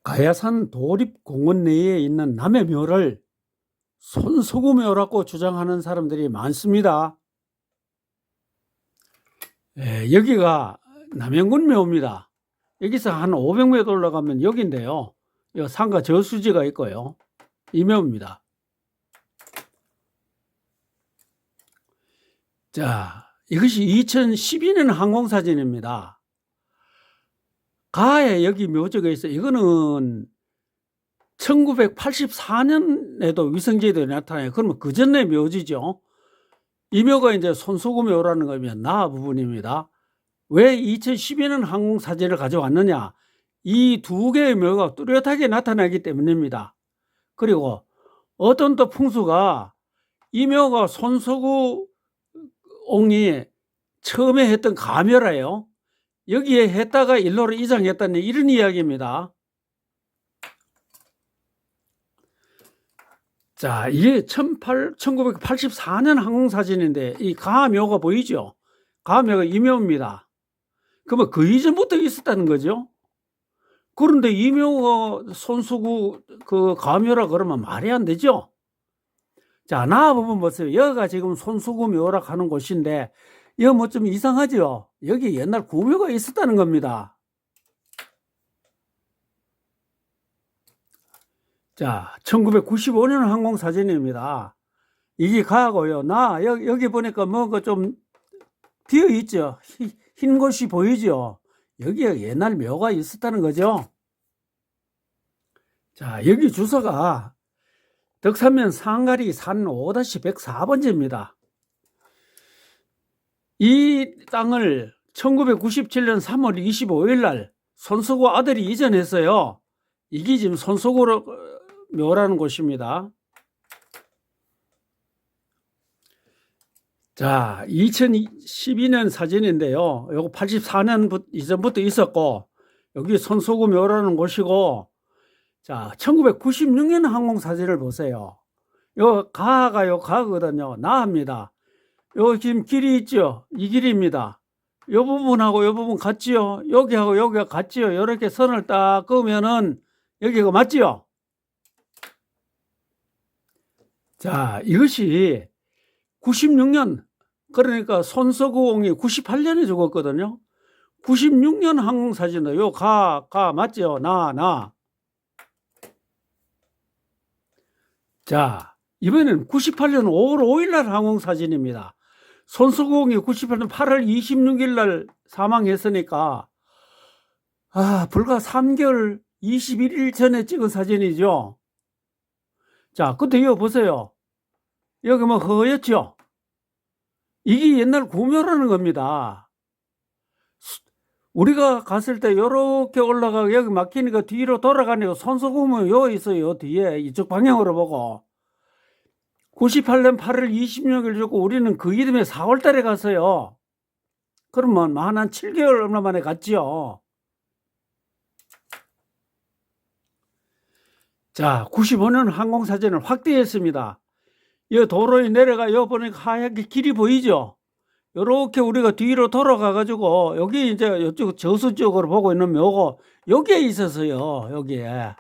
가야산 도립공원 내에 있는 남해묘를 손소구묘라고 주장하는 사람들이 많습니다. 여기가 남해군묘입니다. 여기서 한 500m 올라가면 여기인데요. 이 상가 저수지가 있고요. 이 묘입니다. 자, 이것이 2012년 항공사진입니다. 가에 여기 묘지가 있어요. 이거는 1984년에도 위성제도에 나타나요. 그러면 그 전에 묘지죠. 이 묘가 이제 손소구묘라는 거면 나 부분입니다. 왜 2012년 항공사진을 가져왔느냐? 이 두 개의 묘가 뚜렷하게 나타나기 때문입니다. 그리고 어떤 또 풍수가 이 묘가 손소구옹이 처음에 했던 가묘라요. 여기에 했다가 일로로 이장했다는 이런 이야기입니다. 자, 이게 1984년 항공사진인데 이 가묘가 보이죠? 가묘가 이 묘입니다. 그러면 그 이전부터 있었다는 거죠. 그런데 이 묘가 손수구 그 가묘라 그러면 말이 안 되죠. 자, 나와보면 보세요. 여기가 지금 손수구 묘라 하는 곳인데 여기 뭐 좀 이상하죠? 여기 옛날 구묘가 있었다는 겁니다. 자, 1995년 항공사진입니다. 이게 가고요. 여기 보니까 뭔가 좀 비어 있죠. 흰 곳이 보이죠. 여기에 옛날 묘가 있었다는 거죠. 자, 여기 주소가 덕산면 상가리 산 5-104번지입니다. 이 땅을 1997년 3월 25일 날 손수구 아들이 이전했어요. 이게 지금 손수구 묘라는 곳입니다. 자, 2012년 사진인데요. 요거 84년 이전부터 있었고, 여기 손소구 묘라는 곳이고, 자, 1996년 항공사진을 보세요. 요 가가 가거든요. 나합니다. 요 지금 길이 있죠? 이 길입니다. 요 부분하고 요 부분 같지요? 여기하고 여기가 같지요? 이렇게 선을 딱 그으면은 여기가 맞지요? 자, 이것이 96년, 그러니까 손서구옹이 98년에 죽었거든요. 96년 항공사진도 요 맞죠? 자, 이번에는 98년 5월 5일 날 항공사진입니다. 손서구옹이 98년 8월 26일 날 사망했으니까, 불과 3개월 21일 전에 찍은 사진이죠. 자, 근데 이거 보세요. 여기 뭐 허옇죠? 이게 옛날 구묘라는 겁니다. 우리가 갔을 때 요렇게 올라가고 여기 막히니까 뒤로 돌아가니까 손소구면 요 있어요. 뒤에 이쪽 방향으로 보고. 98년 8월 26일 죽고 우리는 그 이듬해 4월 달에 갔어요. 그러면 한 7개월 얼마 만에 갔지요. 자, 95년 항공사진을 확대했습니다. 이 도로에 내려가 요 보니까 하얗게 길이 보이죠? 요렇게 우리가 뒤로 돌아가 가지고 여기 이제 이쪽 저수 쪽으로 보고 있는 묘고 여기에 있었어요. 여기에.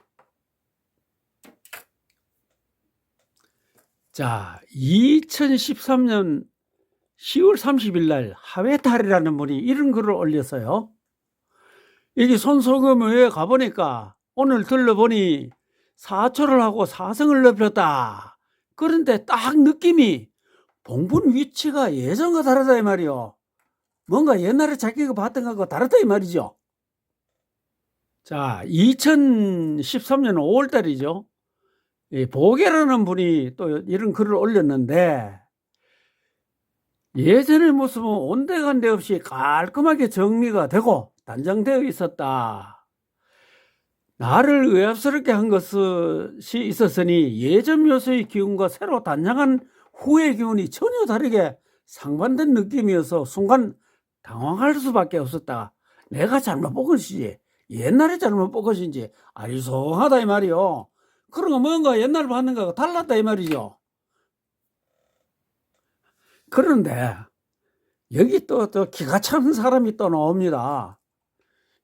자, 2013년 10월 30일 날 하회탈이라는 분이 이런 글을 올렸어요. 여기 손소금에 가보니까 오늘 들러보니 사초를 하고 사성을 넓혔다. 그런데 딱 느낌이 봉분 위치가 예전과 다르다 이 말이요. 뭔가 옛날에 자기가 봤던 것과 다르다 이 말이죠. 자, 2013년 5월 달이죠. 보계라는 분이 또 이런 글을 올렸는데 예전의 모습은 온데간데 없이 깔끔하게 정리가 되고 단정되어 있었다. 나를 의압스럽게 한 것이 있었으니 예전 묘소의 기운과 새로 단장한 후의 기운이 전혀 다르게 상반된 느낌이어서 순간 당황할 수밖에 없었다. 내가 잘못 본 것이지 옛날에 잘못 본 것인지 아리송하다 이 말이요. 그러고 뭔가 옛날 봤는 거가 달랐다 이 말이죠. 그런데 여기 또 기가 찬 사람이 또 나옵니다.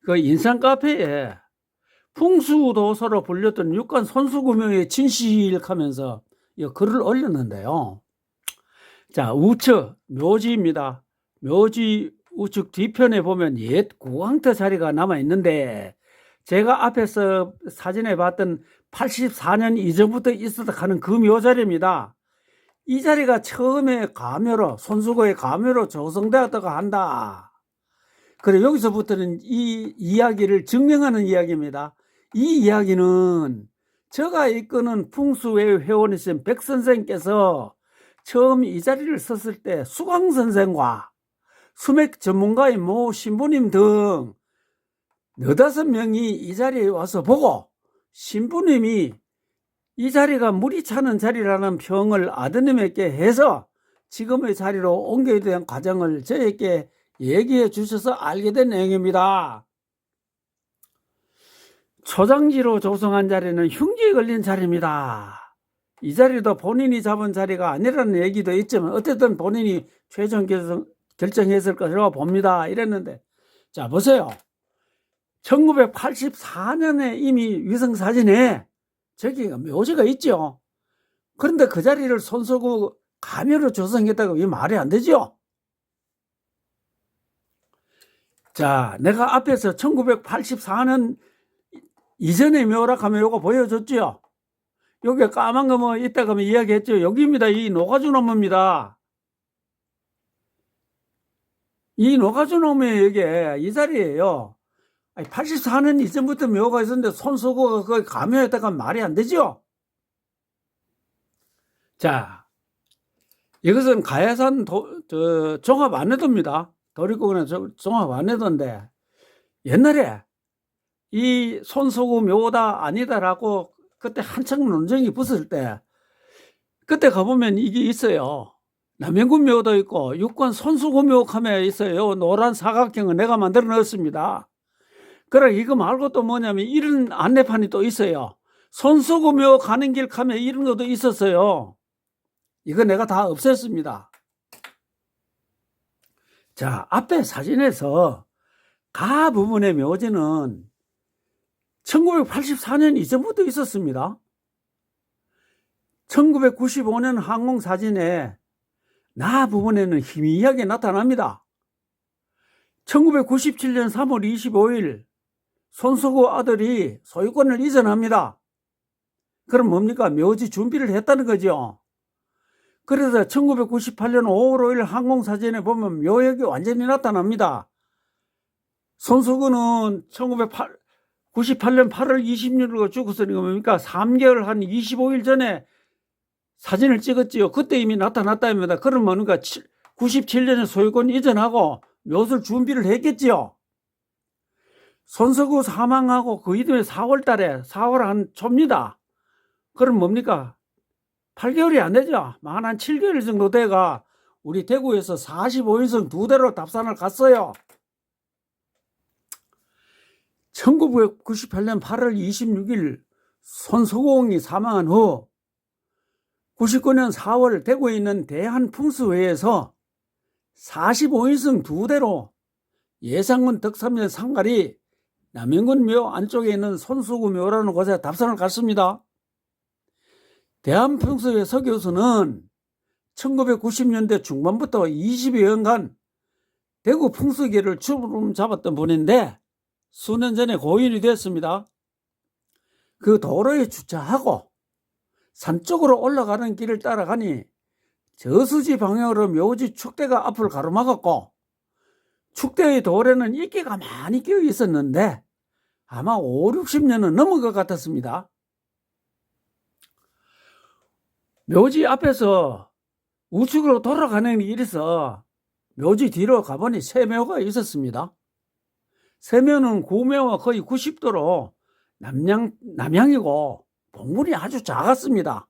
그 인상 카페에 풍수도서로 불렸던 육관 손수구명에 진실하면서 이 글을 올렸는데요. 자, 우측 묘지입니다. 묘지 우측 뒤편에 보면 옛 구황터 자리가 남아 있는데, 제가 앞에서 사진에 봤던 84년 이전부터 있었다 하는 그 묘자리입니다. 이 자리가 처음에 가묘로, 손수고의 가묘로 조성되었다고 한다. 그래, 여기서부터는 이 이야기를 증명하는 이야기입니다. 이 이야기는 제가 이끄는 풍수회 회원이신 백 선생께서 처음 이 자리를 섰을 때 수광 선생과 수맥 전문가인 모 신부님 등 너다섯 명이 이 자리에 와서 보고, 신부님이 이 자리가 물이 차는 자리라는 평을 아드님에게 해서 지금의 자리로 옮겨야 되는 과정을 저에게 얘기해 주셔서 알게 된 내용입니다. 초장지로 조성한 자리는 흉기에 걸린 자리입니다. 이 자리도 본인이 잡은 자리가 아니라는 얘기도 있지만 어쨌든 본인이 최종 결정했을 것이라고 봅니다. 이랬는데, 자 보세요. 1984년에 이미 위성사진에 저기 묘지가 있죠. 그런데 그 자리를 손수구 가묘로 조성했다고 이 말이 안 되죠. 자, 내가 앞에서 1984년 이전의 묘라 하면 요거 보여줬죠. 여기 까만 거 뭐 있다 그러면 이야기했죠. 여기입니다. 이 노가주나무입니다. 이 노가주나무에 이게 이 자리예요. 84년 이전부터 묘가 있었는데 손수구가 거기 가묘했다가 말이 안 되죠. 자, 이것은 가야산 종합 안내도입니다. 도립구간의 종합 안내도인데, 옛날에 이 손수구 묘다 아니다라고 그때 한창 논쟁이 붙을 때, 그때 가보면 이게 있어요. 남영군 묘도 있고 육관 손수구 묘 하면 있어요. 노란 사각형을 내가 만들어 넣었습니다. 그래, 이거 말고 또 뭐냐면 이런 안내판이 또 있어요. 손수구 묘 가는 길 가면 이런 것도 있었어요. 이거 내가 다 없앴습니다. 자, 앞에 사진에서 가 부분의 묘지는 1984년 이전부터 있었습니다. 1995년 항공사진에 나 부분에는 희미하게 나타납니다. 1997년 3월 25일 손수구 아들이 소유권을 이전합니다. 그럼 뭡니까? 묘지 준비를 했다는 거죠. 그래서 1998년 5월 5일 항공사진에 보면 묘역이 완전히 나타납니다. 손수구는 1998년 8월 26일 죽었으니까 뭡니까? 3개월 한 25일 전에 사진을 찍었지요. 그때 이미 나타났답니다. 그럼 뭡니까? 97년에 소유권 이전하고 묘술 준비를 했겠지요. 손수구 사망하고 그 이듬해 4월 달에 4월 한 초입니다. 그럼 뭡니까? 8개월이 안 되죠. 한 7개월 정도 돼가 우리 대구에서 45인승 2대로 답산을 갔어요. 1998년 8월 26일 손수공이 사망한 후 99년 4월 대구에 있는 대한풍수회에서 45인승 2대로 예상군 덕삼년 상갈이 남영군 묘 안쪽에 있는 손수구 묘라는 곳에 답산을 갔습니다. 대한풍수회 서교수는 1990년대 중반부터 20여년간 대구 풍수계를 주름 잡았던 분인데 수년 전에 고인이 되었습니다. 그 도로에 주차하고 산 쪽으로 올라가는 길을 따라가니 저수지 방향으로 묘지 축대가 앞을 가로막았고, 축대의 돌에는 이끼가 많이 끼어 있었는데 아마 5, 60년은 넘은 것 같았습니다. 묘지 앞에서 우측으로 돌아가는 길에서 묘지 뒤로 가보니 세묘가 있었습니다. 세묘는 구묘와 거의 90도로 남향이고 봉분이 아주 작았습니다.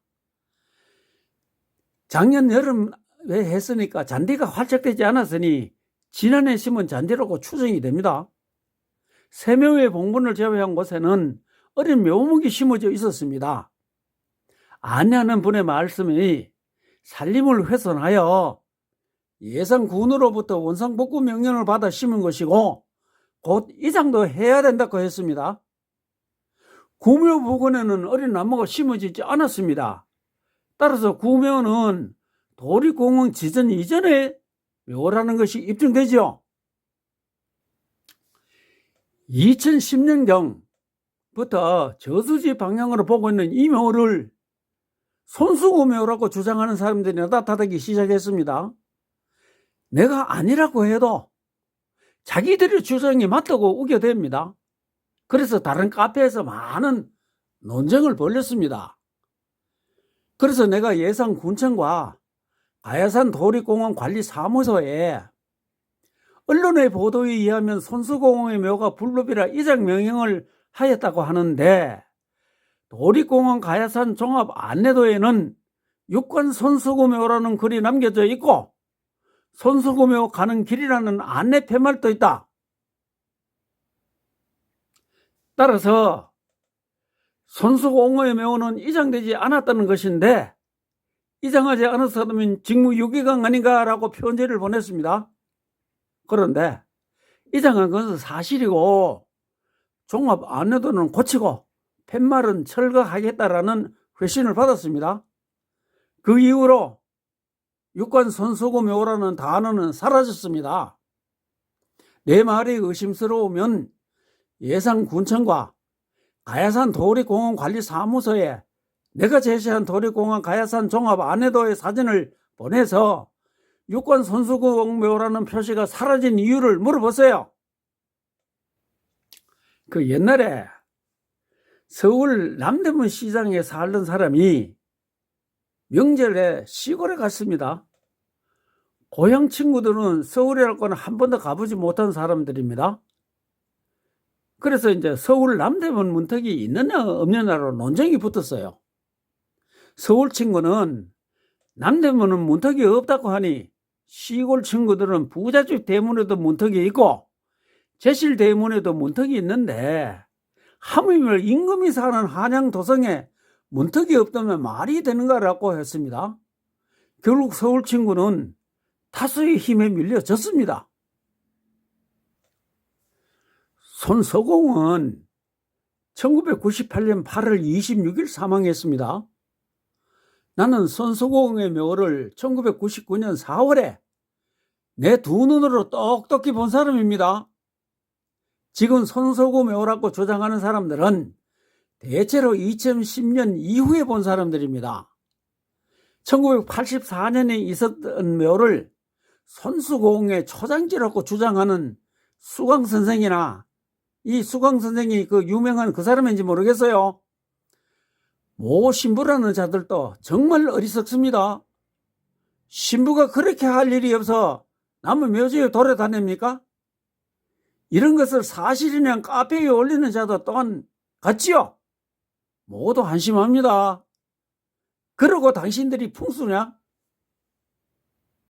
작년 여름에 했으니까 잔디가 활착되지 않았으니 지난해 심은 잔디라고 추정이 됩니다. 세묘의 봉분을 제외한 곳에는 어린 묘목이 심어져 있었습니다. 안내하는 분의 말씀이 산림을 훼손하여 예산군으로부터 원상복구 명령을 받아 심은 것이고 곧 이장도 해야 된다고 했습니다. 구묘 부근에는 어린 나무가 심어지지 않았습니다. 따라서 구묘는 도립공원 지전 이전의 묘라는 것이 입증되죠. 2010년경부터 저수지 방향으로 보고 있는 이 묘를 손수구묘라고 주장하는 사람들이 나타나기 시작했습니다. 내가 아니라고 해도 자기들의 주장이 맞다고 우겨댑니다. 그래서 다른 카페에서 많은 논쟁을 벌였습니다. 그래서 내가 예산군청과 가야산 도립공원 관리사무소에 언론의 보도에 의하면 손수공원의 묘가 불법이라 이장 명령을 하였다고 하는데, 도립공원 가야산 종합 안내도에는 육관 손수구묘라는 글이 남겨져 있고 손수구묘 가는 길이라는 안내 팻말도 있다. 따라서 손수공원의 묘는 이장되지 않았다는 것인데, 이장하지 않았으면 직무유기강 아닌가라고 편지를 보냈습니다. 그런데 이장한 것은 사실이고 종합 안내도는 고치고 팻말은 철거하겠다라는 회신을 받았습니다. 그 이후로 육관 손수구묘라는 단어는 사라졌습니다. 내 말이 의심스러우면 예산군청과 가야산 도립공원 관리사무소에 내가 제시한 도립공원 가야산 종합 안내도의 사진을 보내서 육관 손수구묘라는 표시가 사라진 이유를 물어보세요. 그 옛날에 서울 남대문 시장에 살던 사람이 명절에 시골에 갔습니다. 고향 친구들은 서울이라고는 한 번도 가보지 못한 사람들입니다. 그래서 이제 서울 남대문 문턱이 있느냐 없느냐로 논쟁이 붙었어요. 서울 친구는 남대문은 문턱이 없다고 하니 시골 친구들은 부잣집 대문에도 문턱이 있고 제실 대문에도 문턱이 있는데 하물며 임금이 사는 한양 도성에 문턱이 없다면 말이 되는가라고 했습니다. 결국 서울 친구는 다수의 힘에 밀려졌습니다. 손서공은 1998년 8월 26일 사망했습니다. 나는 손서공의 묘를 1999년 4월에 내 두 눈으로 똑똑히 본 사람입니다. 지금 손서구 묘라고 주장하는 사람들은 대체로 2010년 이후에 본 사람들입니다. 1984년에 있었던 묘를 손수공의 초장지라고 주장하는 수광 선생이나, 이 수광 선생이 그 유명한 그 사람인지 모르겠어요. 모 신부라는 자들도 정말 어리석습니다. 신부가 그렇게 할 일이 없어 남의 묘지에 돌아다닙니까? 이런 것을 사실이냐 카페에 올리는 자도 또한 같지요. 모두 한심합니다. 그러고 당신들이 풍수냐?